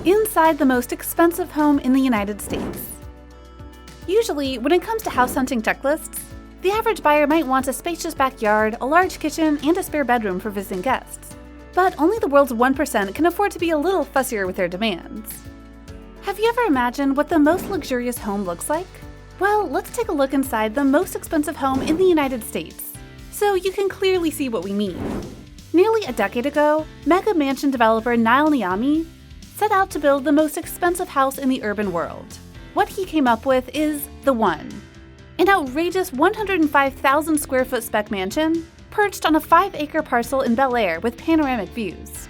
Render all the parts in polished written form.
inside the most expensive home in the United States. Usually, when it comes to house hunting checklists, the average buyer might want a spacious backyard, a large kitchen, and a spare bedroom for visiting guests. But only the world's 1% can afford to be a little fussier with their demands. Have you ever imagined what the most luxurious home looks like? Well, let's take a look inside the most expensive home in the United States, so you can clearly see what we mean. Nearly a decade ago, mega mansion developer Niall Niami set out to build the most expensive house in the urban world. What he came up with is the One, an outrageous 105,000 square foot spec mansion perched on a 5-acre parcel in Bel Air with panoramic views.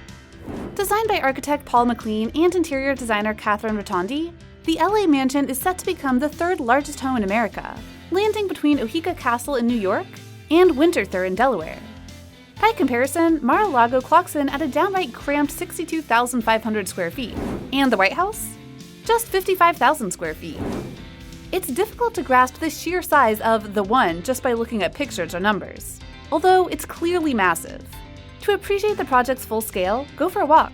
Designed by architect Paul McLean and interior designer Catherine Rotondi, the LA mansion is set to become the third largest home in America, landing between Oheka Castle in New York and Winterthur in Delaware. By comparison, Mar-a-Lago clocks in at a downright cramped 62,500 square feet, and the White House? Just 55,000 square feet. It's difficult to grasp the sheer size of the One just by looking at pictures or numbers, although it's clearly massive. To appreciate the project's full scale, go for a walk.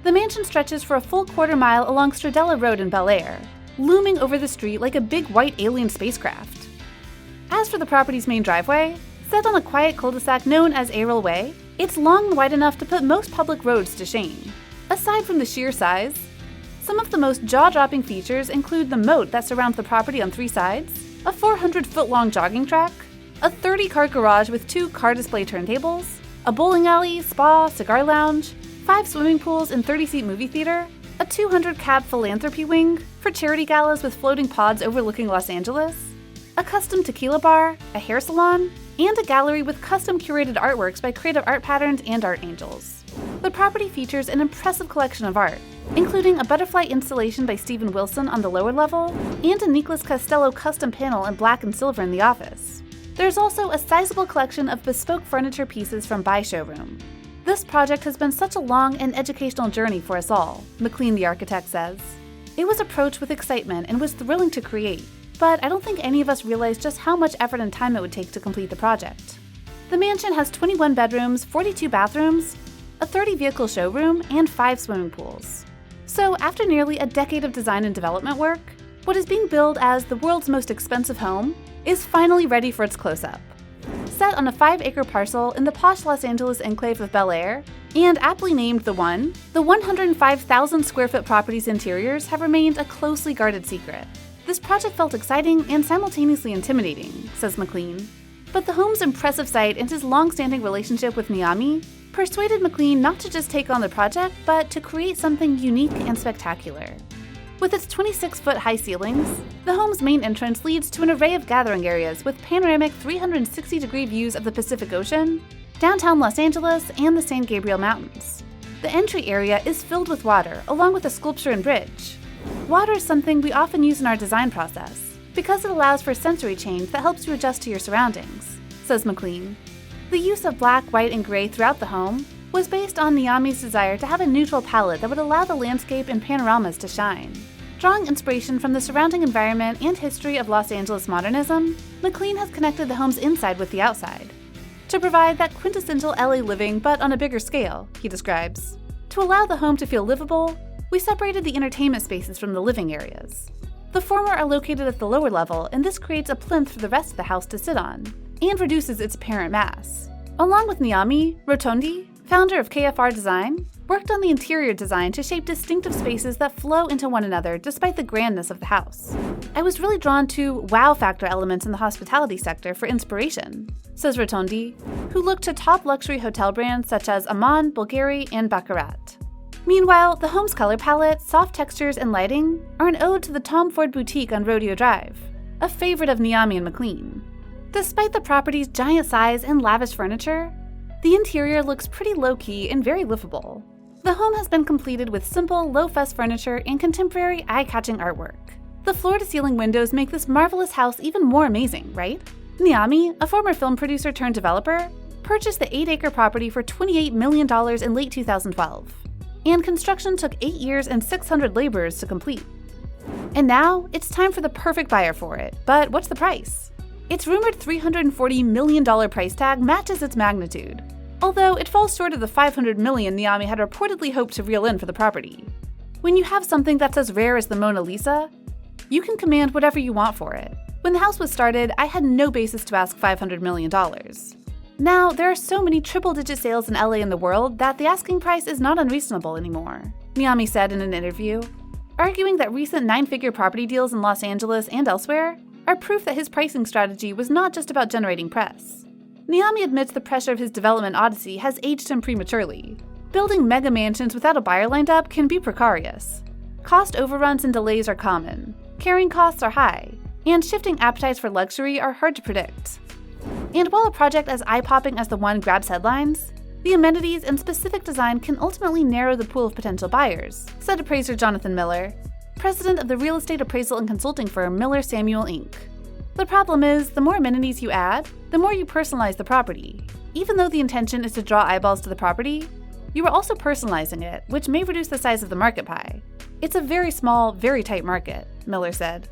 The mansion stretches for a full quarter-mile along Stradella Road in Bel Air, looming over the street like a big white alien spacecraft. As for the property's main driveway, set on a quiet cul-de-sac known as Aril Way, it's long and wide enough to put most public roads to shame. Aside from the sheer size, some of the most jaw-dropping features include the moat that surrounds the property on 3 sides, a 400-foot-long jogging track, a 30-car garage with 2 car display turntables, a bowling alley, spa, cigar lounge, 5 swimming pools and 30-seat movie theater, a 200-cab philanthropy wing for charity galas with floating pods overlooking Los Angeles, a custom tequila bar, a hair salon, and a gallery with custom-curated artworks by creative art patterns and art angels. The property features an impressive collection of art, including a butterfly installation by Stephen Wilson on the lower level and a Nicholas Costello custom panel in black and silver in the office. There's also a sizable collection of bespoke furniture pieces from Buy Showroom. This project has been such a long and educational journey for us all, McLean the architect says. It was approached with excitement and was thrilling to create, but I don't think any of us realized just how much effort and time it would take to complete the project. The mansion has 21 bedrooms, 42 bathrooms, a 30-vehicle showroom, and 5 swimming pools. So after nearly a decade of design and development work, what is being billed as the world's most expensive home is finally ready for its close-up. Set on a 5-acre parcel in the posh Los Angeles enclave of Bel Air, and aptly named The One, the 105,000 square foot property's interiors have remained a closely guarded secret. This project felt exciting and simultaneously intimidating, says McLean. But the home's impressive site and his long-standing relationship with Niami persuaded McLean not to just take on the project, but to create something unique and spectacular. With its 26-foot high ceilings, the home's main entrance leads to an array of gathering areas with panoramic 360-degree views of the Pacific Ocean, downtown Los Angeles, and the San Gabriel Mountains. The entry area is filled with water, along with a sculpture and bridge. Water is something we often use in our design process, because it allows for sensory change that helps you adjust to your surroundings, says McLean. The use of black, white, and gray throughout the home was based on Niami's desire to have a neutral palette that would allow the landscape and panoramas to shine. Drawing inspiration from the surrounding environment and history of Los Angeles modernism, McLean has connected the home's inside with the outside to provide that quintessential LA living but on a bigger scale, he describes. To allow the home to feel livable, we separated the entertainment spaces from the living areas. The former are located at the lower level, and this creates a plinth for the rest of the house to sit on, and reduces its apparent mass. Along with Niami, Rotondi, founder of KFR Design, worked on the interior design to shape distinctive spaces that flow into one another despite the grandness of the house. I was really drawn to wow factor elements in the hospitality sector for inspiration, says Rotondi, who looked to top luxury hotel brands such as Aman, Bulgari, and Baccarat. Meanwhile, the home's color palette, soft textures, and lighting are an ode to the Tom Ford Boutique on Rodeo Drive, a favorite of Niami and McLean. Despite the property's giant size and lavish furniture, the interior looks pretty low-key and very livable. The home has been completed with simple, low-fuss furniture and contemporary, eye-catching artwork. The floor-to-ceiling windows make this marvelous house even more amazing, right? Niami, a former film producer turned developer, purchased the 8-acre property for $28 million in late 2012. And construction took 8 years and 600 laborers to complete. And now, it's time for the perfect buyer for it. But what's the price? Its rumored $340 million price tag matches its magnitude, although it falls short of the $500 million Niami had reportedly hoped to reel in for the property. When you have something that's as rare as the Mona Lisa, you can command whatever you want for it. When the house was started, I had no basis to ask $500 million. Now, there are so many triple-digit sales in LA and the world that the asking price is not unreasonable anymore, Niami said in an interview, arguing that recent 9-figure property deals in Los Angeles and elsewhere are proof that his pricing strategy was not just about generating press. Niami admits the pressure of his development odyssey has aged him prematurely. Building mega mansions without a buyer lined up can be precarious. Cost overruns and delays are common, carrying costs are high, and shifting appetites for luxury are hard to predict. And while a project as eye-popping as the one grabs headlines, the amenities and specific design can ultimately narrow the pool of potential buyers, said appraiser Jonathan Miller, president of the real estate appraisal and consulting firm Miller Samuel Inc. The problem is, the more amenities you add, the more you personalize the property. Even though the intention is to draw eyeballs to the property, you are also personalizing it, which may reduce the size of the market pie. It's a very small, very tight market, Miller said.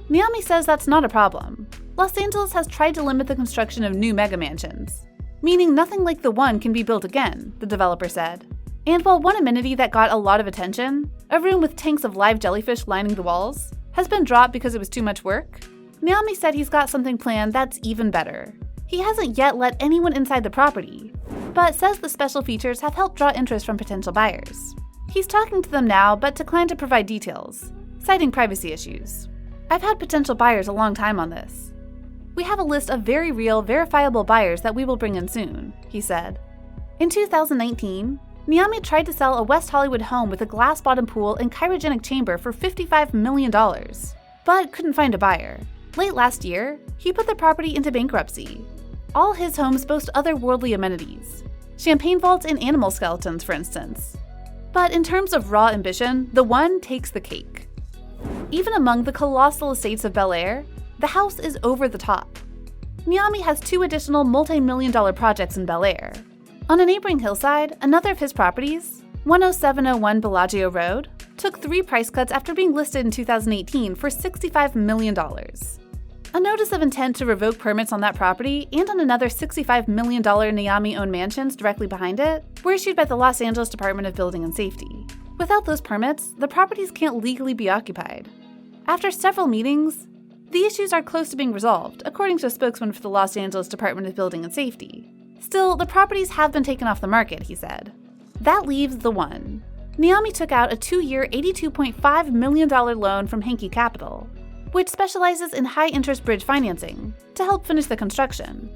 Niami says that's not a problem. Los Angeles has tried to limit the construction of new mega mansions, meaning nothing like the one can be built again, the developer said. And while one amenity that got a lot of attention, a room with tanks of live jellyfish lining the walls, has been dropped because it was too much work, Niami said he's got something planned that's even better. He hasn't yet let anyone inside the property, but says the special features have helped draw interest from potential buyers. He's talking to them now, but declined to provide details, citing privacy issues. I've had potential buyers a long time on this. We have a list of very real, verifiable buyers that we will bring in soon, he said. In 2019, Niami tried to sell a West Hollywood home with a glass-bottom pool and cryogenic chamber for $55 million, but couldn't find a buyer. Late last year, he put the property into bankruptcy. All his homes boast otherworldly amenities, champagne vaults and animal skeletons, for instance. But in terms of raw ambition, the one takes the cake. Even among the colossal estates of Bel Air, the house is over the top. Niami has 2 additional multi-million-dollar projects in Bel Air. On a neighboring hillside, another of his properties, 10701 Bellagio Road, took 3 price cuts after being listed in 2018 for $65 million. A notice of intent to revoke permits on that property and on another $65 million Niami-owned mansions directly behind it were issued by the Los Angeles Department of Building and Safety. Without those permits, the properties can't legally be occupied. After several meetings, the issues are close to being resolved, according to a spokesman for the Los Angeles Department of Building and Safety. Still, the properties have been taken off the market, he said. That leaves the one. Niami took out a 2-year, $82.5 million loan from Henke Capital, which specializes in high-interest bridge financing, to help finish the construction.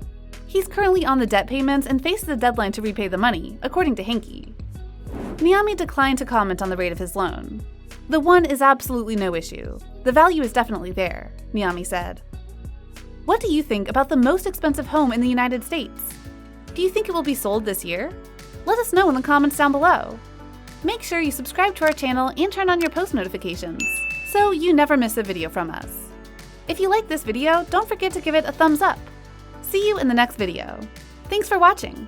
He's currently on the debt payments and faces a deadline to repay the money, according to Henke. Niami declined to comment on the rate of his loan. The one is absolutely no issue. The value is definitely there, Niami said. What do you think about the most expensive home in the United States? Do you think it will be sold this year? Let us know in the comments down below. Make sure you subscribe to our channel and turn on your post notifications, so you never miss a video from us. If you like this video, don't forget to give it a thumbs up. See you in the next video. Thanks for watching.